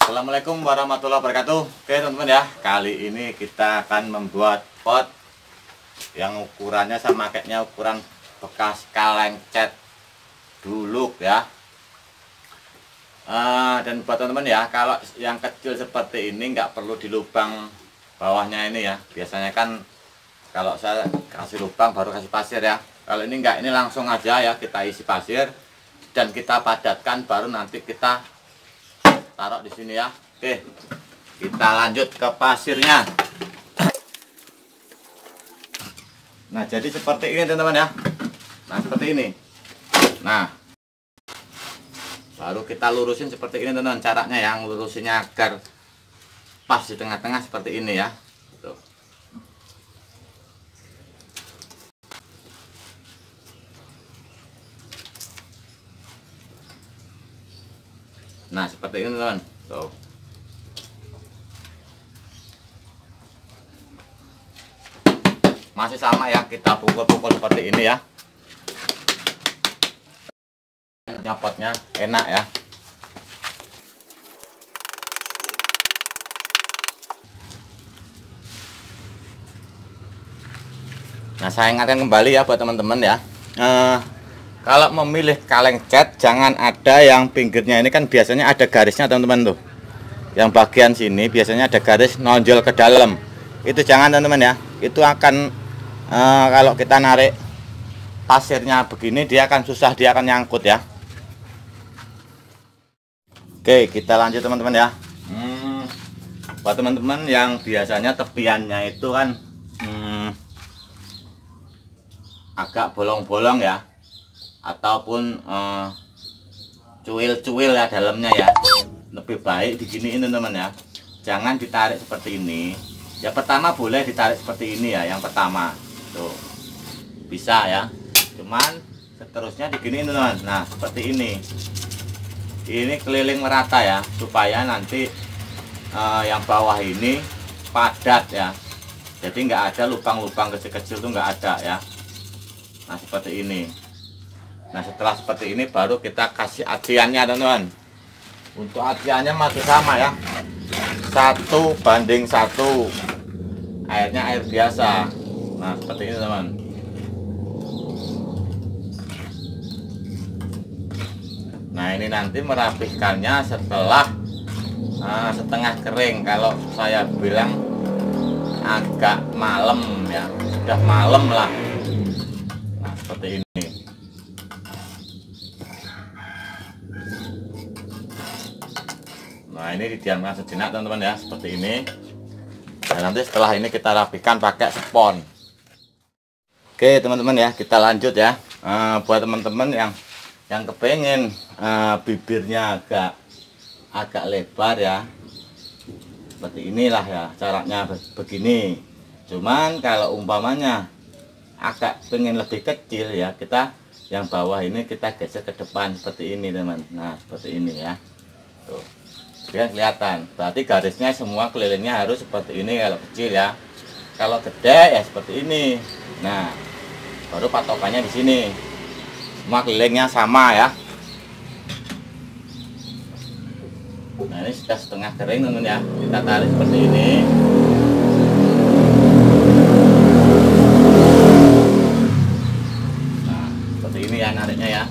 Assalamualaikum warahmatullahi wabarakatuh. Oke teman-teman ya, kali ini kita akan membuat pot yang ukurannya sama kayaknya ukuran bekas kaleng cat dulu ya. Dan buat teman-teman ya, kalau yang kecil seperti ini nggak perlu di lubang bawahnya ini ya. Biasanya kan kalau saya kasih lubang baru kasih pasir ya. Kalau ini enggak, ini langsung aja ya kita isi pasir dan kita padatkan, baru nanti kita taruh di sini ya. Oke, kita lanjut ke pasirnya. Nah, jadi seperti ini teman-teman ya. Nah, seperti ini. Nah, baru kita lurusin seperti ini teman-teman. Caranya yang lurusinnya agar pas di tengah-tengah seperti ini ya. Tuh. Nah, seperti ini teman-teman. Tuh. Masih sama ya, kita pukul-pukul seperti ini ya. Nyopotnya enak ya. Nah, saya ingatkan kembali ya buat teman-teman ya. Kalau memilih kaleng cat, jangan ada yang pinggirnya ini kan biasanya ada garisnya teman-teman tuh. Yang bagian sini biasanya ada garis nonjol ke dalam. Itu jangan teman-teman ya. Itu akan kalau kita narik pasirnya begini, dia akan susah, dia akan nyangkut ya. Oke, kita lanjut teman-teman ya. Buat teman-teman yang biasanya tepiannya itu kan agak bolong-bolong ya, ataupun cuil-cuil ya dalamnya ya, lebih baik diginiin teman-teman ya. Jangan ditarik seperti ini ya. Pertama boleh ditarik seperti ini ya, yang pertama tuh bisa ya, cuman seterusnya diginiin teman-teman. Nah, seperti ini keliling merata ya, supaya nanti yang bawah ini padat ya, jadi nggak ada lubang-lubang kecil-kecil tuh, nggak ada ya. Nah, seperti ini. Nah, setelah seperti ini baru kita kasih aciannya teman-teman. Untuk aciannya masih sama ya, 1:1. Airnya air biasa. Nah, seperti ini teman. Nah, ini nanti merapihkannya setelah setengah kering. Kalau saya bilang agak malam ya, sudah malam lah. Nah, seperti ini. Nah, ini didiamkan sejenak teman-teman ya, seperti ini. Dan nanti setelah ini kita rapikan pakai spons. Oke teman-teman ya, kita lanjut ya. Buat teman-teman yang kepengen bibirnya agak lebar ya, seperti inilah ya caranya, begini. Cuman kalau umpamanya agak pengen lebih kecil ya, kita yang bawah ini kita geser ke depan seperti ini teman. Nah, seperti ini ya. Tuh. Biar kelihatan. Berarti garisnya semua kelilingnya harus seperti ini kalau kecil ya. Kalau gede ya seperti ini. Nah, baru patokannya di sini. Semua kelilingnya sama ya. Nah, ini sudah setengah kering teman ya. Kita tarik seperti ini. Nah, seperti ini ya nariknya ya.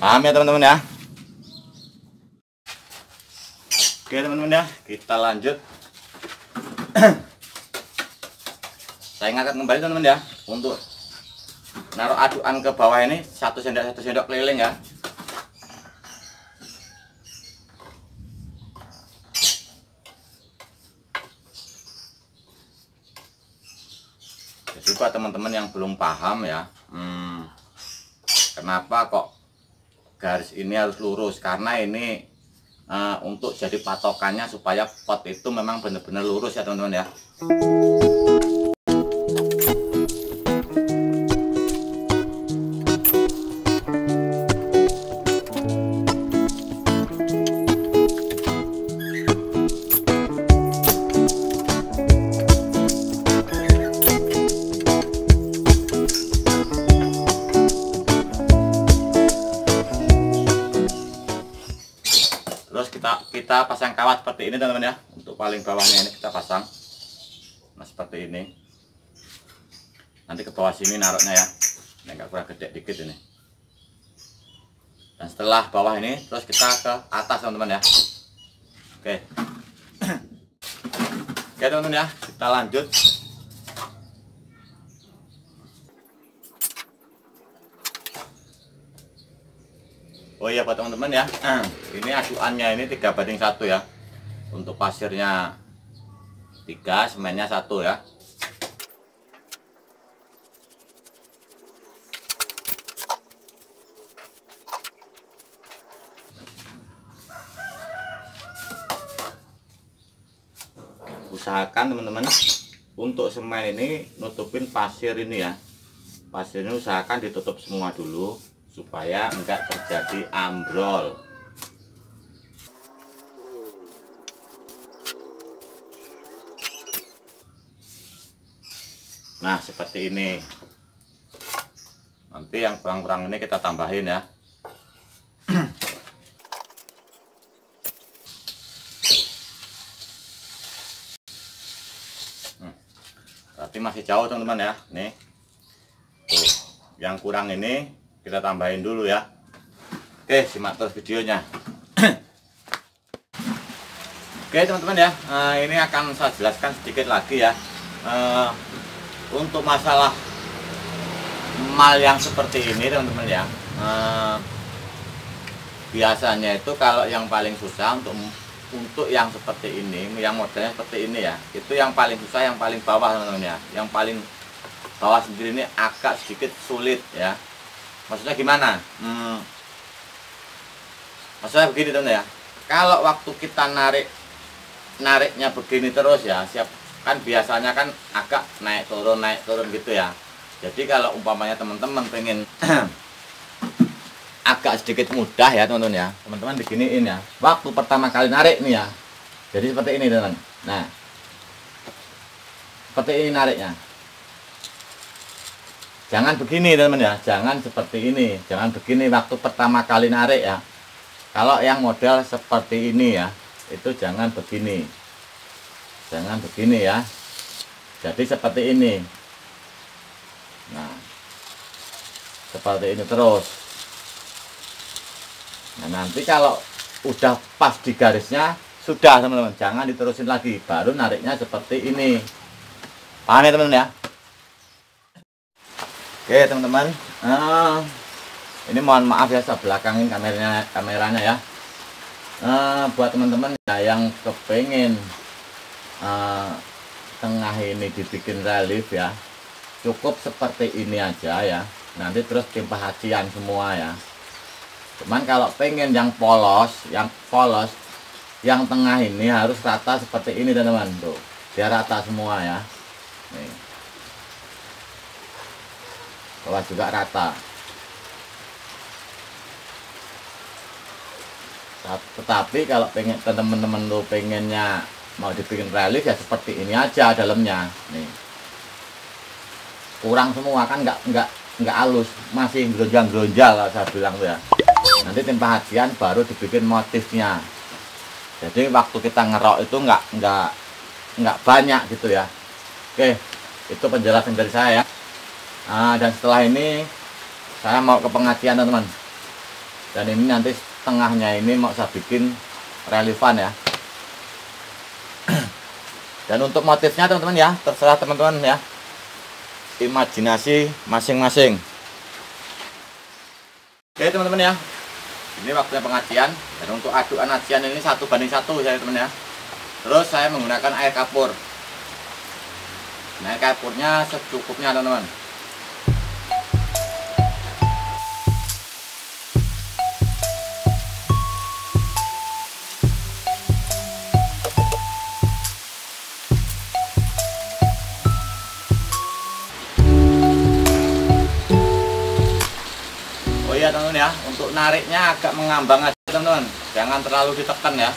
Paham ya teman-teman ya? Oke teman-teman ya, kita lanjut. Saya ingatkan kembali teman-teman ya, untuk naruh aduan ke bawah ini 1 sendok keliling ya. Jadi buat teman-teman yang belum paham ya, kenapa kok garis ini harus lurus, karena ini untuk jadi patokannya supaya pot itu memang benar-benar lurus ya teman-teman ya. Terus kita pasang kawat seperti ini teman-teman ya. Untuk paling bawahnya ini kita pasang. Nah seperti ini. Nanti ke bawah sini naruhnya ya. Ini agak kurang gede dikit ini. Dan setelah bawah ini terus kita ke atas teman-teman ya. Oke. Oke teman-teman ya, kita lanjut. Oh iya buat teman-teman ya, ini aduannya ini 3:1 ya. Untuk pasirnya 3, semennya 1 ya. Usahakan teman-teman untuk semen ini nutupin pasir ini ya. Pasir ini usahakan ditutup semua dulu supaya enggak terjadi ambrol. Nah seperti ini. Nanti yang kurang-kurang ini kita tambahin ya. Berarti masih jauh teman-teman ya. Nih tuh, yang kurang ini kita tambahin dulu ya. Oke, simak terus videonya. Oke teman-teman ya, ini akan saya jelaskan sedikit lagi ya. Untuk masalah mal yang seperti ini teman-teman ya, biasanya itu kalau yang paling susah untuk yang seperti ini, yang modelnya seperti ini ya, itu yang paling susah yang paling bawah teman-teman ya. Yang paling bawah sendiri ini agak sedikit sulit ya. Maksudnya gimana? Maksudnya begini teman ya. Kalau waktu kita nariknya begini terus ya, kan biasanya kan agak naik turun gitu ya. Jadi kalau umpamanya teman-teman pengen agak sedikit mudah ya teman-teman ya, teman-teman beginiin ya. Waktu pertama kali narik nih ya, jadi seperti ini teman. Nah, seperti ini nariknya. Jangan begini teman-teman ya, jangan seperti ini, jangan begini waktu pertama kali narik ya. Kalau yang model seperti ini ya, itu jangan begini, jangan begini ya. Jadi seperti ini. Nah, seperti ini terus. Nah nanti kalau udah pas di garisnya sudah teman-teman, jangan diterusin lagi, baru nariknya seperti ini. Paham ya teman-teman ya? Oke teman-teman, ini mohon maaf ya saya belakangin kameranya ya. Buat teman-teman ya yang kepengen tengah ini dibikin relief ya, cukup seperti ini aja ya. Nanti terus timpa hacian semua ya. Cuman kalau pengen yang polos, yang tengah ini harus rata seperti ini teman-teman tuh, biar rata semua ya. Nih. Bawah juga rata. Tetapi kalau pengen teman-teman tuh pengennya mau dibikin relief ya seperti ini aja dalamnya. Nih. Kurang semua kan nggak halus, masih gronjal-gronjal saya bilang tuh ya. Nanti timpa hacian baru dibikin motifnya. Jadi waktu kita ngerok itu nggak banyak gitu ya. Oke, itu penjelasan dari saya ya. Dan setelah ini saya mau ke pengacian teman-teman. Dan ini nanti tengahnya ini mau saya bikin relevan ya. Dan untuk motifnya teman-teman ya, terserah teman-teman ya, imajinasi masing-masing. Oke teman-teman ya, ini waktunya pengacian. Dan untuk aduan acian ini 1:1 saya teman ya. Terus saya menggunakan air kapur. Nah, air kapurnya secukupnya teman-teman. Ya teman-teman ya, untuk nariknya agak mengambang aja teman-teman, jangan terlalu ditekan ya.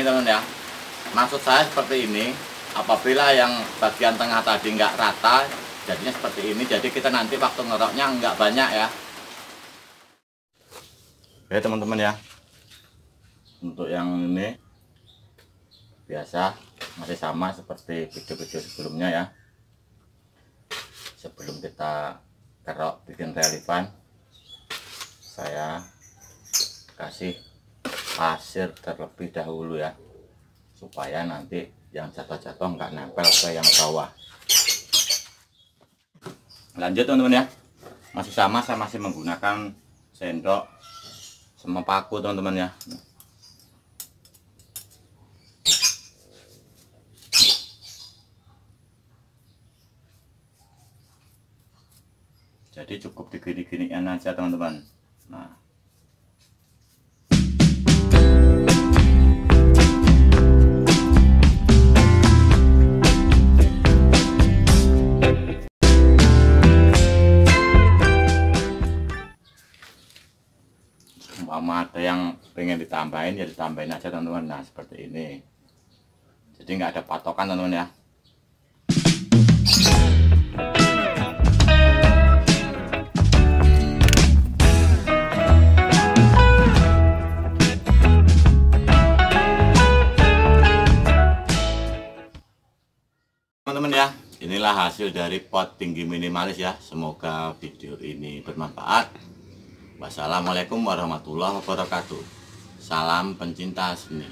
teman ya. Maksud saya seperti ini, apabila yang bagian tengah tadi nggak rata, jadinya seperti ini. Jadi kita nanti waktu ngeroknya nggak banyak ya. Oke teman-teman ya, untuk yang ini biasa masih sama seperti video-video sebelumnya ya. Sebelum kita kerok bikin reliefan, saya kasih pasir terlebih dahulu ya, supaya nanti yang jatuh-jatuh nggak nempel ke yang bawah. Lanjut teman-teman ya, masih sama, saya masih menggunakan sendok sama paku teman-teman ya. Jadi cukup digini-giniin aja teman-teman. Nah, umpama ada yang pengen ditambahin ya ditambahin aja teman-teman. Nah seperti ini, jadi nggak ada patokan teman-teman ya. Teman-teman ya, inilah hasil dari pot tinggi minimalis ya. Semoga video ini bermanfaat. Wassalamualaikum warahmatullahi wabarakatuh. Salam pencinta seni.